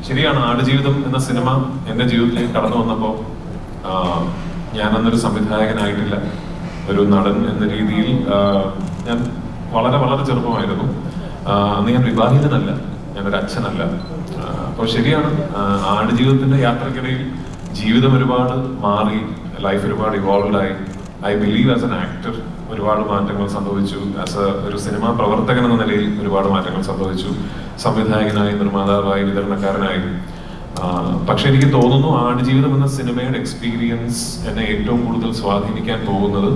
ശരിയാണ്, ആടുജീവിതം എന്ന സിനിമ എൻ്റെ ജീവിതത്തിലേക്ക് കടന്നു വന്നപ്പോൾ ഞാനന്നൊരു സംവിധായകനായിട്ടില്ല, ഒരു നടൻ എന്ന രീതിയിൽ ഞാൻ വളരെ വളരെ ചെറുപ്പമായിരുന്നു. അന്ന് ഞാൻ വിവാഹിതനല്ല, ഞാനൊരു അച്ഛനല്ല. അപ്പോൾ ശരിയാണ്, ആടുജീവിതത്തിന്റെ യാത്രക്കിടയിൽ ജീവിതം ഒരുപാട് മാറി, ലൈഫ് ഒരുപാട് ഇവോൾവ് ആയി. I believe as an actor ഒരുപാട് മാറ്റങ്ങൾ സംഭവിച്ചു. ആസ് ഒരു സിനിമാ പ്രവർത്തകൻ എന്ന നിലയിൽ ഒരുപാട് മാറ്റങ്ങൾ സംഭവിച്ചു. സംവിധായകനായി, നിർമ്മാതാവായി, വിതരണക്കാരനായി. പക്ഷെ എനിക്ക് തോന്നുന്നു ആടുജീവിതം എന്ന സിനിമയുടെ എക്സ്പീരിയൻസ് എന്നെ ഏറ്റവും കൂടുതൽ സ്വാധീനിക്കാൻ പോകുന്നത്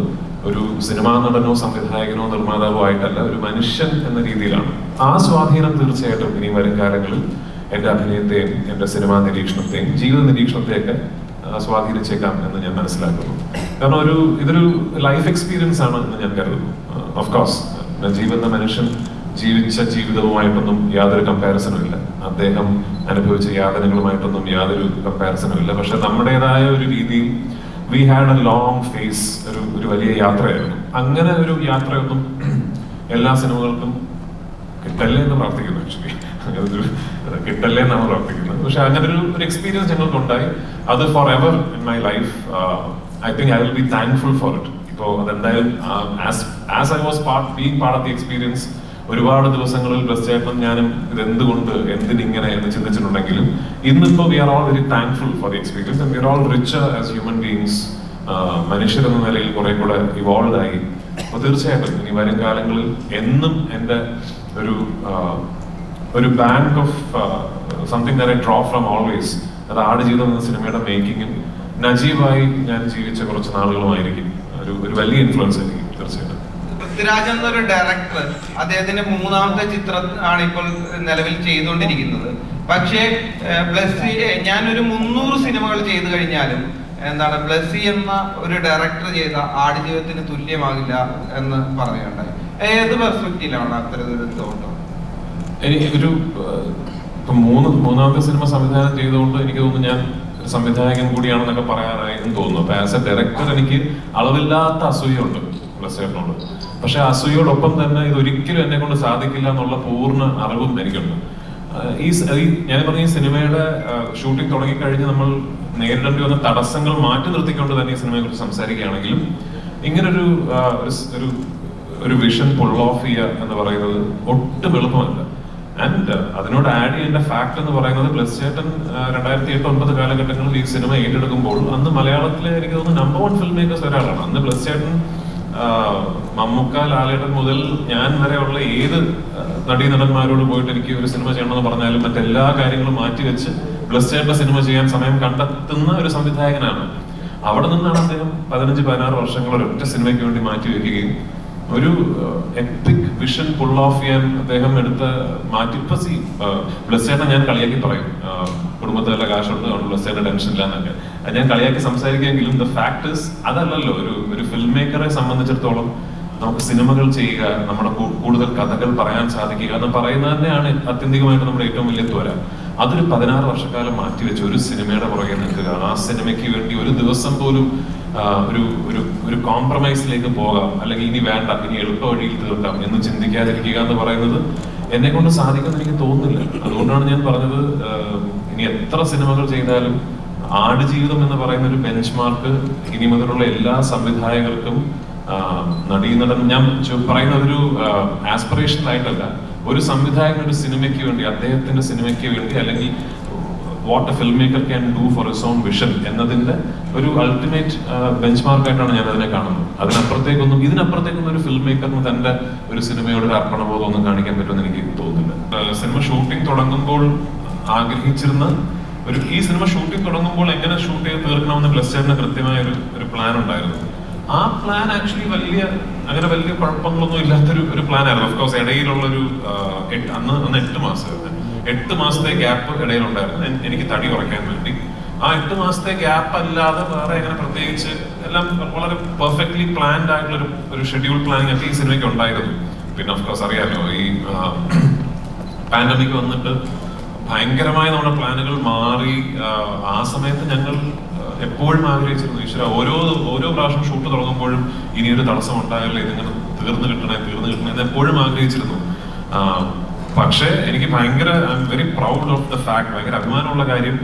ഒരു സിനിമാ നടനോ സംവിധായകനോ നിർമ്മാതാവോ ആയിട്ടല്ല, ഒരു മനുഷ്യൻ എന്ന രീതിയിലാണ്. ആ സ്വാധീനം തീർച്ചയായിട്ടും ഇനി വരും കാലങ്ങളിൽ എൻ്റെ അഭിനയത്തെയും എൻ്റെ സിനിമാ നിരീക്ഷണത്തെയും ജീവിത നിരീക്ഷണത്തെയൊക്കെ സ്വാധീനിച്ചേക്കാം എന്ന് ഞാൻ മനസ്സിലാക്കുന്നു. കാരണം ഇതൊരു ലൈഫ് എക്സ്പീരിയൻസ് ആണ് എന്ന് ഞാൻ കരുതുന്നു. ഓഫ് കോഴ്സ് നജീബ് എന്ന മനുഷ്യൻ ജീവിച്ച ജീവിതവുമായിട്ടൊന്നും യാതൊരു കമ്പാരിസണും ഇല്ല, അദ്ദേഹം അനുഭവിച്ച യാതനകളുമായിട്ടൊന്നും യാതൊരു കമ്പാരിസണും ഇല്ല. പക്ഷെ നമ്മുടേതായ ഒരു രീതിയിൽ we had a long phase, ഒരു വലിയ യാത്രയായിരുന്നു. അങ്ങനെ ഒരു യാത്രയൊന്നും എല്ലാ സിനിമകൾക്കും കിട്ടല്ലേ എന്ന് പ്രാർത്ഥിക്കുന്നു. ആക്ച്വലി അങ്ങനൊരു കിട്ടല്ലേ എന്നാണ് പ്രാർത്ഥിക്കുന്നത്. പക്ഷെ അങ്ങനെ ഒരു എക്സ്പീരിയൻസ് ഞങ്ങൾക്കുണ്ടായി. അത് forever in my life I think I will be thankful for it. ഇപ്പോൾ അതെന്തായാലും as I was being part of the experience ഒരുപാട് ദിവസങ്ങളിൽ ചേട്ടൻ ഞാനും ഇതെന്തുകൊണ്ട് എന്തിനിങ്ങനെ എന്ന് ചിന്തിച്ചിട്ടുണ്ടെങ്കിലും ഇന്നിപ്പോ we are all very thankful for the experience and we are all richer as human beings. മനുഷ്യരെന്ന നിലയിൽ കുറെ കൂടെ ഇവോൾവ് ആയി. അപ്പോൾ തീർച്ചയായിട്ടും ഇനി വരും കാലങ്ങളിൽ എന്നും എൻ്റെ ഒരു bank of something that I draw from always, അത് ആടുജീവിതം എന്ന സിനിമയുടെ മേക്കിങ്ങും നജീബായി ഞാൻ ജീവിച്ച കുറച്ച് നാളുകളുമായിരിക്കും ഒരു വലിയ ഇൻഫ്ലുവൻസ് ആയിരിക്കും തീർച്ചയായിട്ടും. പൃഥ്വിരാജ് എന്നൊരു ഡയറക്ടർ, അദ്ദേഹത്തിന്റെ 3ാമത്തെ ചിത്രം ആണ് ഇപ്പോൾ നിലവിൽ ചെയ്തുകൊണ്ടിരിക്കുന്നത്. പക്ഷേ ബ്ലസ്സി, ഞാനൊരു 300 സിനിമകൾ ചെയ്തു കഴിഞ്ഞാലും ബ്ലസ്സി എന്ന ഒരു ഡയറക്ടർ ചെയ്ത ആടുജീവിതത്തിന് തുല്യമാകില്ല എന്ന് പറയുകയുണ്ടായി. ഏത് പെർസ്പെക്റ്റീവിലാണ് അത്തരത്തിലൊരു തോട്ടം? എനിക്കൊരു മൂന്നാമത്തെ സിനിമ സംവിധാനം ചെയ്തുകൊണ്ട് എനിക്ക് തോന്നുന്നു ഞാൻ ഒരു സംവിധായകൻ കൂടിയാണെന്നൊക്കെ പറയാനായി തോന്നുന്നു. അപ്പൊ ആസ് എ ഡയറക്ടർ എനിക്ക് അളവില്ലാത്ത അസൂയുണ്ട് ബ്ലസ്സിനോട്. പക്ഷെ അസൂയോടൊപ്പം തന്നെ ഇതൊരിക്കലും എന്നെ കൊണ്ട് സാധിക്കില്ല എന്നുള്ള പൂർണ്ണ അറിവും എനിക്കുണ്ട്. ഞാൻ പറഞ്ഞ ഈ സിനിമയുടെ ഷൂട്ടിംഗ് തുടങ്ങിക്കഴിഞ്ഞ് നമ്മൾ നേരിടേണ്ടി വന്ന തടസ്സങ്ങൾ മാറ്റി നിർത്തിക്കൊണ്ട് തന്നെ ഈ സിനിമയെ കുറിച്ച് സംസാരിക്കുകയാണെങ്കിലും ഇങ്ങനൊരു ഒരു വിഷൻ പുൾ ഓഫ് ചെയ്യുക എന്ന് പറയുന്നത് ഒട്ടും എളുപ്പമല്ല. ആൻഡ് അതിനോട് ആഡ് ചെയ്യേണ്ട ഫാക്ട് എന്ന് പറയുന്നത് ബ്ലസ് ചേട്ടൻ 2008-2009 കാലഘട്ടങ്ങളിൽ ഈ സിനിമ ഏറ്റെടുക്കുമ്പോൾ അന്ന് മലയാളത്തിലെ എനിക്ക് തോന്നുന്നു നമ്പർ 1 ഫിലിം മേക്കേഴ്സ് ഒരാളാണ്. അന്ന് ബ്ലസ് ചേട്ടൻ മമ്മൂക്ക, ലാലേട്ടൻ മുതൽ ഞാൻ വരെയുള്ള ഏത് നടീനടന്മാരോട് പോയിട്ട് എനിക്ക് ഒരു സിനിമ ചെയ്യണമെന്ന് പറഞ്ഞാലും മറ്റെല്ലാ കാര്യങ്ങളും മാറ്റിവെച്ച് ബ്ലസ് ചേട്ടന്റെ സിനിമ ചെയ്യാൻ സമയം കണ്ടെത്തുന്ന ഒരു സംവിധായകനാണ്. അവിടെ നിന്നാണ് അദ്ദേഹം 15-16 വർഷങ്ങൾ ഒരൊറ്റ സിനിമയ്ക്ക് വേണ്ടി മാറ്റിവെക്കുകയും ഒരു എപ്പിക് വിഷൻ പുൾ ഓഫ് ചെയ്യാൻ അദ്ദേഹം എടുത്ത ബ്ലസ് ചേട്ടൻ ഞാൻ കളിയാക്കി പറയും, കുടുംബത്തിൽ നല്ല കാശുണ്ട് അതുകൊണ്ട് ബ്ലസ് ചേട്ടൻ ടെൻഷൻ ഇല്ല എന്നൊക്കെ ഞാൻ കളിയാക്കി സംസാരിക്കുമെങ്കിലും ദ ഫാക്ട് ഇസ് അതല്ലല്ലോ. ഒരു ഫിലിം മേക്കറെ സംബന്ധിച്ചിടത്തോളം നമുക്ക് സിനിമകൾ ചെയ്യുക, നമ്മുടെ കൂടുതൽ കഥകൾ പറയാൻ സാധിക്കുക എന്ന് പറയുന്നത് തന്നെയാണ് ആത്യന്തികമായിട്ട് നമ്മുടെ ഏറ്റവും വലിയ ത്വര. അതൊരു 16 വർഷക്കാലം മാറ്റിവെച്ച് ഒരു സിനിമയുടെ പുറകെ നിൽക്കുക, ആ സിനിമയ്ക്ക് വേണ്ടി ഒരു ദിവസം പോലും ഒരു കോംപ്രമൈസിലേക്ക് പോകാം, അല്ലെങ്കിൽ ഇനി വേണ്ട, ഇനി എളുപ്പ വഴിയിൽ തീർക്കാം എന്ന് ചിന്തിക്കാതിരിക്കുക എന്ന് പറയുന്നത് എന്നെ കൊണ്ട് സാധിക്കുമെന്ന് എനിക്ക് തോന്നുന്നില്ല. അതുകൊണ്ടാണ് ഞാൻ പറഞ്ഞത്, ഇനി എത്ര സിനിമകൾ ചെയ്താലും ആടുജീവിതം എന്ന് പറയുന്ന ഒരു ബെഞ്ച് മാർക്ക് ഇനി മുതലുള്ള എല്ലാ സംവിധായകർക്കും നടീനടൻ, ഞാൻ പറയുന്നത് ഒരു ആസ്പിറേഷണൽ ആയിട്ടല്ല, ഒരു സംവിധായകൻ ഒരു സിനിമയ്ക്ക് വേണ്ടി, അദ്ദേഹത്തിന്റെ സിനിമയ്ക്ക് വേണ്ടി, അല്ലെങ്കിൽ what A film maker can do for his own vision എന്നതിന്റെ ഒരു അൾട്ടിമേറ്റ് ബെഞ്ച് മാർക്കായിട്ടാണ് ഞാൻ അതിനെ കാണുന്നത്. ഇതിനപ്പുറത്തേക്കൊന്നും ഒരു ഫിലിം മേക്കറിന് തന്റെ ഒരു സിനിമയോട് ഒരു അർപ്പണബോധം ഒന്നും കാണിക്കാൻ പറ്റുമെന്ന് എനിക്ക് തോന്നുന്നില്ല. സിനിമ ഷൂട്ടിംഗ് തുടങ്ങുമ്പോൾ ആഗ്രഹിച്ചിരുന്ന ഈ സിനിമ ഷൂട്ടിംഗ് തുടങ്ങുമ്പോൾ എങ്ങനെ ഷൂട്ട് ചെയ്ത് തീർക്കണമെന്ന് ബ്ലസ് ചേട്ടന് കൃത്യമായ ഒരു പ്ലാൻ ഉണ്ടായിരുന്നു. ആ പ്ലാൻ ആക്ച്വലി വലിയ കുഴപ്പങ്ങളൊന്നും ഇല്ലാത്തൊരു പ്ലാൻ ആയിരുന്നു. ഓഫ്കോഴ്സ് ഇടയിലുള്ളൊരു അന്ന് 8 മാസം 8 മാസത്തെ ഗ്യാപ്പ് ഇടയിലുണ്ടായിരുന്നു എനിക്ക് തടി കുറയ്ക്കാൻ വേണ്ടി. ആ 8 മാസത്തെ ഗ്യാപ്പ് അല്ലാതെ വേറെ അങ്ങനെ പ്രത്യേകിച്ച് എല്ലാം വളരെ പെർഫെക്റ്റ്ലി പ്ലാൻഡ് ആയിട്ടുള്ള ഒരു ഷെഡ്യൂൾ പ്ലാനിങ് ഒക്കെ ഈ സിനിമയ്ക്ക് ഉണ്ടായിരുന്നു. പിന്നെ ഓഫ്കോഴ്സ് അറിയാമല്ലോ, ഈ പാൻഡമിക് വന്നിട്ട് ഭയങ്കരമായി നമ്മുടെ പ്ലാനുകൾ മാറി. ആ സമയത്ത് ഞങ്ങൾ എപ്പോഴും ആഗ്രഹിച്ചിരുന്നു, ഈശ്വര ഓരോ പ്രാവശ്യം ഷൂട്ട് തുടങ്ങുമ്പോഴും ഇനിയൊരു തടസ്സം ഉണ്ടായല്ലോ, ഇതിങ്ങനെ തീർന്നു കിട്ടണേ എന്ന് എപ്പോഴും ആഗ്രഹിച്ചിരുന്നു. പക്ഷേ എനിക്ക് ഭയങ്കര I am very proud of the fact, ഭയങ്കര അഭിമാനമുള്ള കാര്യം,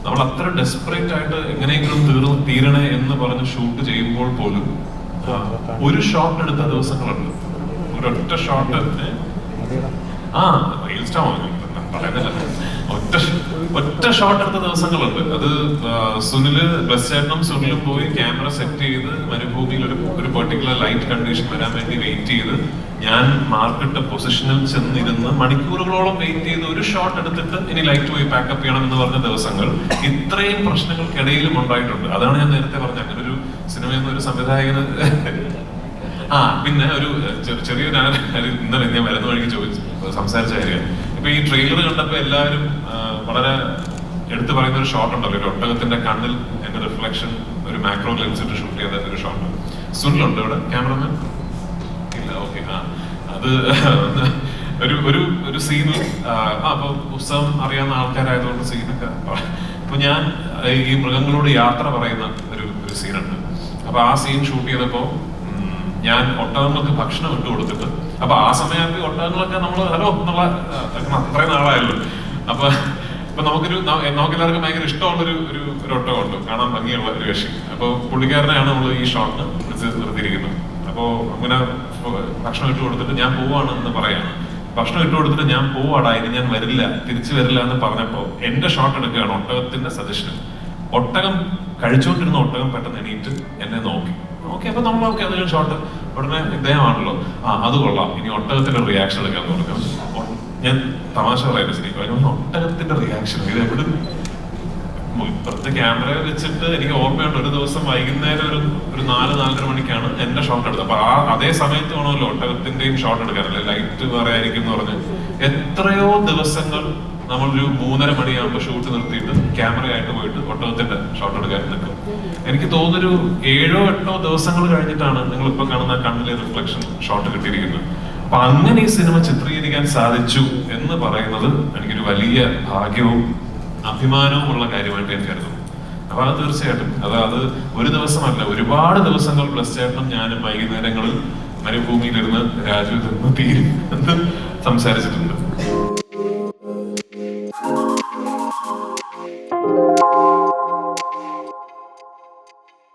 നമ്മൾ അത്ര ഡെസ്പറേറ്റ് ആയിട്ട് എങ്ങനെയെങ്കിലും തീരണേ എന്ന് പറഞ്ഞ് ഷൂട്ട് ചെയ്യുമ്പോൾ പോലും ഒരു ഷോട്ട് എടുത്ത ദിവസങ്ങളുണ്ട്. ഒരൊറ്റ ഷോട്ട് പറയുന്നില്ല, ഒറ്റ ഷോട്ട് എടുത്ത ദിവസങ്ങളുണ്ട്. അത് സുനില് ബസ് ചേട്ടനും സുനിലും പോയി ക്യാമറ സെറ്റ് ചെയ്ത് മരുഭൂമിയിൽ ഒരു പെർട്ടിക്കുലർ ലൈറ്റ് കണ്ടീഷൻ വരാൻ വേണ്ടി വെയിറ്റ് ചെയ്ത് ഞാൻ മാർക്കിട്ട പൊസിഷനിൽ ചെന്നിരുന്ന് മണിക്കൂറുകളോളം വെയിറ്റ് ചെയ്ത് ഒരു ഷോട്ട് എടുത്തിട്ട് ഇനി ലൈറ്റ് പോയി പാക്കപ്പ് ചെയ്യണം എന്ന് പറഞ്ഞ ദിവസങ്ങൾ ഇത്രയും പ്രശ്നങ്ങൾക്കിടയിലും ഉണ്ടായിട്ടുണ്ട്. അതാണ് ഞാൻ നേരത്തെ പറഞ്ഞത്, അങ്ങനെ ഒരു സിനിമയെന്ന് ഒരു സംവിധായകന് പിന്നെ ഒരു ചെറിയൊരു ഇന്നലെ ഞാൻ വരുന്ന വഴിക്ക് സംസാരിച്ച കാര്യം, ഇപ്പൊ ഈ ട്രെയിലർ കണ്ടപ്പോ എല്ലാവരും വളരെ എടുത്തു പറയുന്ന ഒരു ഷോട്ട് ഉണ്ടല്ലോ, ഒരു ഒട്ടകത്തിന്റെ കണ്ണിൽ എന്റെ റിഫ്ലക്ഷൻ ഒരു മാക്രോ ലെൻസ് ഇട്ട് ഷൂട്ട് ചെയ്ത ഒരു ഷോട്ട്. സുനിലുണ്ട് ഇവിടെ ക്യാമറമാൻ? ഇല്ല, ഓക്കെ. അത് ഒരു സീനിൽ അപ്പൊ പുസ്തകം അറിയാവുന്ന ആൾക്കാരായതുകൊണ്ട് സീനൊക്കെ അപ്പൊ ഞാൻ ഈ മൃഗങ്ങളോട് യാത്ര പറയുന്ന ഒരു സീനുണ്ട്. അപ്പൊ ആ സീൻ ഷൂട്ട് ചെയ്തപ്പോ ഞാൻ ഒട്ടകങ്ങൾക്ക് ഭക്ഷണം ഇട്ട് കൊടുത്തിട്ട്, അപ്പൊ ആ സമയത്ത് ഒട്ടകങ്ങളൊക്കെ നമ്മള് ഹലോ എന്നുള്ള അത്രയും നാളായല്ലോ. അപ്പൊ നമുക്കൊരു നമുക്കെല്ലാവർക്കും ഭയങ്കര ഇഷ്ടമുള്ളൊരു ഒരു ഒട്ടകമുണ്ട്, കാണാൻ ഭംഗിയുള്ള ഒരു കക്ഷി. അപ്പൊ പുള്ളിക്കാരനെയാണ് നമ്മൾ ഈ ഷോട്ടിന് വിളിച്ച് നിർത്തിയിരിക്കുന്നത്. അപ്പോ അങ്ങനെ ഭക്ഷണം ഇട്ട് കൊടുത്തിട്ട് ഞാൻ പോവാണ് എന്ന് പറയാണ്. ഭക്ഷണം ഇട്ട് കൊടുത്തിട്ട് ഞാൻ പോവാടാ, ഇനി ഞാൻ വരില്ല, തിരിച്ചു വരില്ല എന്ന് പറഞ്ഞപ്പോ എന്റെ ഷോട്ട് എടുക്കുകയാണ് ഒട്ടകത്തിന്റെ സജഷൻ. ഒട്ടകം കഴിച്ചുകൊണ്ടിരുന്ന ഒട്ടകം പെട്ടെന്ന് എണീറ്റ് എന്നെ നോക്കി. അപ്പൊ നമ്മൾ അതിന് ഷോട്ട് ഉടനെ ഇദ്ദേഹമാണല്ലോ, അത് കൊള്ളാം, ഇനി ഒട്ടകത്തിന്റെ റിയാക്ഷൻ എടുക്കാൻ തുടങ്ങും. ഞാൻ തമാശ പറയുന്നത് ശരിക്കും, ഒട്ടകത്തിന്റെ റിയാക്ഷൻ ഇത് എവിടെ ഇപ്പുറത്തെ ക്യാമറ വെച്ചിട്ട് എനിക്ക് ഓർമ്മയുണ്ട്, ഒരു ദിവസം വൈകുന്നേരം ഒരു 4-4:30 മണിക്കാണ് എന്റെ ഷോട്ട് എടുത്തത്. അപ്പൊ അതേ സമയത്ത് വേണമല്ലോ ഒട്ടകത്തിന്റെയും ഷോട്ട് എടുക്കാനല്ലേ, ലൈറ്റ് വേറെ ആയിരിക്കും എന്ന് പറഞ്ഞ് എത്രയോ ദിവസങ്ങൾ നമ്മളൊരു 3:30 മണിയാകുമ്പോൾ ഷൂട്ട് നിർത്തിയിട്ട് ക്യാമറയായിട്ട് പോയിട്ട് ഒട്ടകത്തിന്റെ ഷോട്ട് എടുക്കാൻ നിൽക്കും. എനിക്ക് തോന്നുന്നൊരു 7-8 ദിവസങ്ങൾ കഴിഞ്ഞിട്ടാണ് നിങ്ങൾ ഇപ്പൊ കാണുന്ന കണ്ണിലെ റിഫ്ലക്ഷൻ ഷോട്ട് കിട്ടിയിരിക്കുന്നത്. അപ്പൊ അങ്ങനെ ഈ സിനിമ ചിത്രീകരിക്കാൻ സാധിച്ചു എന്ന് പറയുന്നത് എനിക്കൊരു വലിയ ഭാഗ്യവും അഭിമാനവും ഉള്ള കാര്യമായിട്ട് ഞാൻ കരുതുന്നു. അപ്പൊ അത് തീർച്ചയായിട്ടും അത് ഒരു ദിവസമല്ല, ഒരുപാട് ദിവസങ്ങൾ പ്ലസ് ചേട്ടനും ഞാനും വൈകുന്നേരങ്ങളിൽ മരുഭൂമിയിലിരുന്ന് രാജു തീരും എന്ന് സംസാരിച്ചിട്ടുണ്ട്.